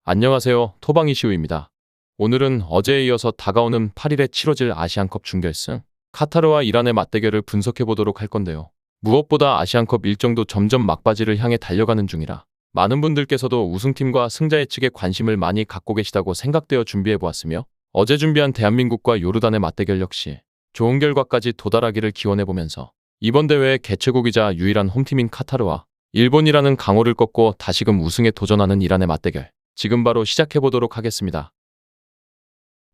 안녕하세요. 토방이시우입니다. 오늘은 어제에 이어서 다가오는 8일에 치러질 아시안컵 준결승, 카타르와 이란의 맞대결을 분석해 보도록 할 건데요. 무엇보다 아시안컵 일정도 점점 막바지를 향해 달려가는 중이라 많은 분들께서도 우승팀과 승자 예측에 관심을 많이 갖고 계시다고 생각되어 준비해 보았으며, 어제 준비한 대한민국과 요르단의 맞대결 역시 좋은 결과까지 도달하기를 기원해 보면서 이번 대회의 개최국이자 유일한 홈팀인 카타르와 일본이라는 강호를 꺾고 다시금 우승에 도전하는 이란의 맞대결, 지금 바로 시작해 보도록 하겠습니다.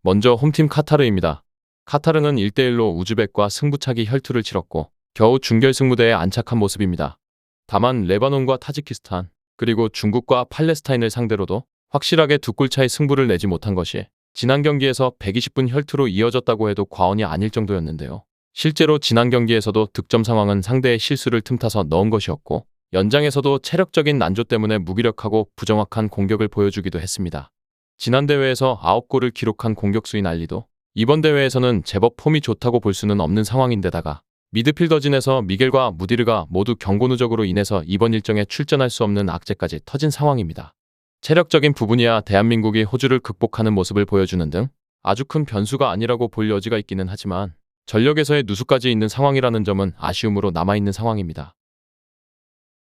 먼저 홈팀 카타르입니다. 카타르는 1대1로 우즈벡과 승부차기 혈투를 치렀고 겨우 준결승 무대에 안착한 모습입니다. 다만 레바논과 타지키스탄, 그리고 중국과 팔레스타인을 상대로도 확실하게 두 골 차의 승부를 내지 못한 것이 지난 경기에서 120분 혈투로 이어졌다고 해도 과언이 아닐 정도였는데요. 실제로 지난 경기에서도 득점 상황은 상대의 실수를 틈타서 넣은 것이었고, 연장에서도 체력적인 난조 때문에 무기력하고 부정확한 공격을 보여주기도 했습니다. 지난 대회에서 9골을 기록한 공격수인 알리도 이번 대회에서는 제법 폼이 좋다고 볼 수는 없는 상황인데다가 미드필더진에서 미겔과 무디르가 모두 경고 누적으로 인해서 이번 일정에 출전할 수 없는 악재까지 터진 상황입니다. 체력적인 부분이야 대한민국이 호주를 극복하는 모습을 보여주는 등 아주 큰 변수가 아니라고 볼 여지가 있기는 하지만, 전력에서의 누수까지 있는 상황이라는 점은 아쉬움으로 남아있는 상황입니다.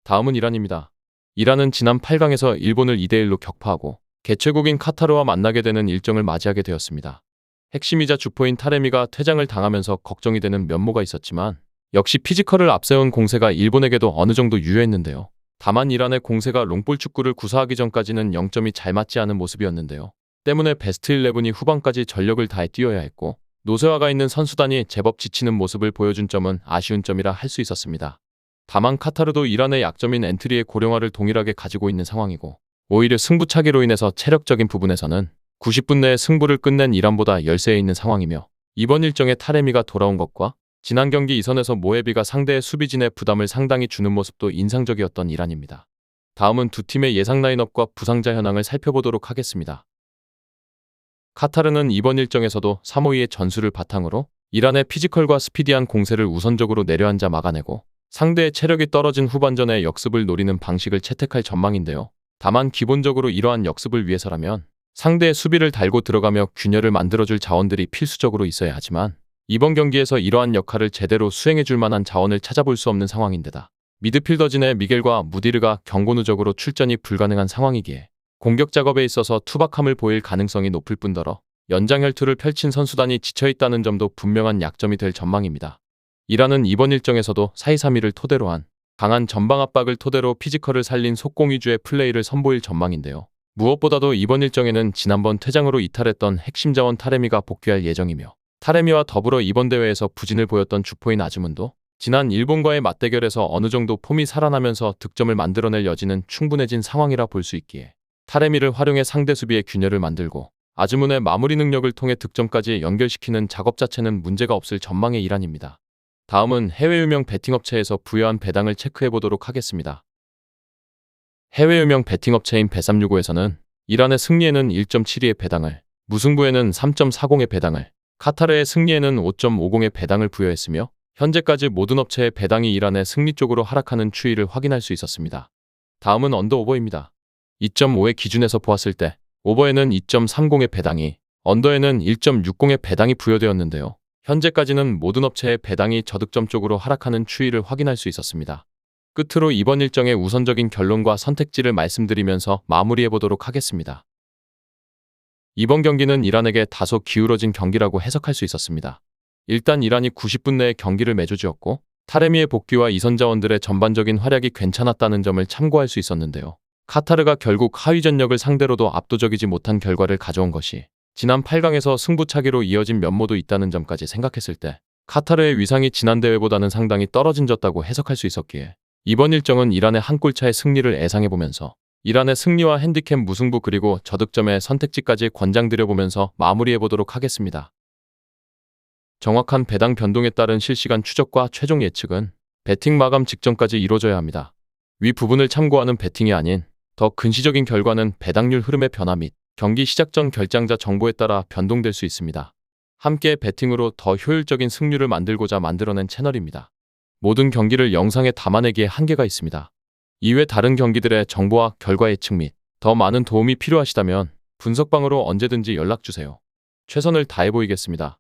다음은 이란입니다. 이란은 지난 8강에서 일본을 2대1로 격파하고 개최국인 카타르와 만나게 되는 일정을 맞이하게 되었습니다. 핵심이자 주포인 타레미가 퇴장을 당하면서 걱정이 되는 면모가 있었지만, 역시 피지컬을 앞세운 공세가 일본에게도 어느 정도 유효했는데요. 다만 이란의 공세가 롱볼 축구를 구사하기 전까지는 0점이 잘 맞지 않은 모습이었는데요. 때문에 베스트 11이 후반까지 전력을 다해 뛰어야 했고, 노쇠화가 있는 선수단이 제법 지치는 모습을 보여준 점은 아쉬운 점이라 할 수 있었습니다. 다만 카타르도 이란의 약점인 엔트리의 고령화를 동일하게 가지고 있는 상황이고, 오히려 승부차기로 인해서 체력적인 부분에서는 90분 내에 승부를 끝낸 이란보다 열세에 있는 상황이며, 이번 일정에 타레미가 돌아온 것과 지난 경기 이선에서 모에비가 상대의 수비진의 부담을 상당히 주는 모습도 인상적이었던 이란입니다. 다음은 두 팀의 예상 라인업과 부상자 현황을 살펴보도록 하겠습니다. 카타르는 이번 일정에서도 3-5-2의 전술을 바탕으로 이란의 피지컬과 스피디한 공세를 우선적으로 내려앉아 막아내고 상대의 체력이 떨어진 후반전에 역습을 노리는 방식을 채택할 전망인데요. 다만 기본적으로 이러한 역습을 위해서라면 상대의 수비를 달고 들어가며 균열을 만들어줄 자원들이 필수적으로 있어야 하지만, 이번 경기에서 이러한 역할을 제대로 수행해줄 만한 자원을 찾아볼 수 없는 상황인데다 미드필더진의 미겔과 무디르가 경고 누적으로 출전이 불가능한 상황이기에 공격 작업에 있어서 투박함을 보일 가능성이 높을 뿐더러 연장 혈투를 펼친 선수단이 지쳐있다는 점도 분명한 약점이 될 전망입니다. 이란은 이번 일정에서도 4-2-3-1을 토대로 한 강한 전방 압박을 토대로 피지컬을 살린 속공 위주의 플레이를 선보일 전망인데요. 무엇보다도 이번 일정에는 지난번 퇴장으로 이탈했던 핵심 자원 타레미가 복귀할 예정이며, 타레미와 더불어 이번 대회에서 부진을 보였던 주포인 아즈문도 지난 일본과의 맞대결에서 어느 정도 폼이 살아나면서 득점을 만들어낼 여지는 충분해진 상황이라 볼 수 있기에 타레미를 활용해 상대 수비의 균열을 만들고 아즈문의 마무리 능력을 통해 득점까지 연결시키는 작업 자체는 문제가 없을 전망의 이란입니다. 다음은 해외 유명 베팅업체에서 부여한 배당을 체크해보도록 하겠습니다. 해외 유명 베팅업체인 bet365에서는 이란의 승리에는 1.72의 배당을, 무승부에는 3.40의 배당을, 카타르의 승리에는 5.50의 배당을 부여했으며, 현재까지 모든 업체의 배당이 이란의 승리 쪽으로 하락하는 추이를 확인할 수 있었습니다. 다음은 언더오버입니다. 2.5의 기준에서 보았을 때 오버에는 2.30의 배당이, 언더에는 1.60의 배당이 부여되었는데요. 현재까지는 모든 업체의 배당이 저득점 쪽으로 하락하는 추이를 확인할 수 있었습니다. 끝으로 이번 일정의 우선적인 결론과 선택지를 말씀드리면서 마무리해보도록 하겠습니다. 이번 경기는 이란에게 다소 기울어진 경기라고 해석할 수 있었습니다. 일단 이란이 90분 내에 경기를 매조지었고 타레미의 복귀와 이선 자원들의 전반적인 활약이 괜찮았다는 점을 참고할 수 있었는데요. 카타르가 결국 하위 전력을 상대로도 압도적이지 못한 결과를 가져온 것이 지난 8강에서 승부차기로 이어진 면모도 있다는 점까지 생각했을 때 카타르의 위상이 지난 대회보다는 상당히 떨어진졌다고 해석할 수 있었기에, 이번 일정은 이란의 한 골차의 승리를 예상해보면서 이란의 승리와 핸디캡 무승부 그리고 저득점의 선택지까지 권장드려보면서 마무리해보도록 하겠습니다. 정확한 배당 변동에 따른 실시간 추적과 최종 예측은 배팅 마감 직전까지 이루어져야 합니다. 위 부분을 참고하는 배팅이 아닌 더 근시적인 결과는 배당률 흐름의 변화 및 경기 시작 전 결장자 정보에 따라 변동될 수 있습니다. 함께 배팅으로 더 효율적인 승률을 만들고자 만들어낸 채널입니다. 모든 경기를 영상에 담아내기에 한계가 있습니다. 이외 다른 경기들의 정보와 결과 예측 및 더 많은 도움이 필요하시다면 분석방으로 언제든지 연락 주세요. 최선을 다해 보이겠습니다.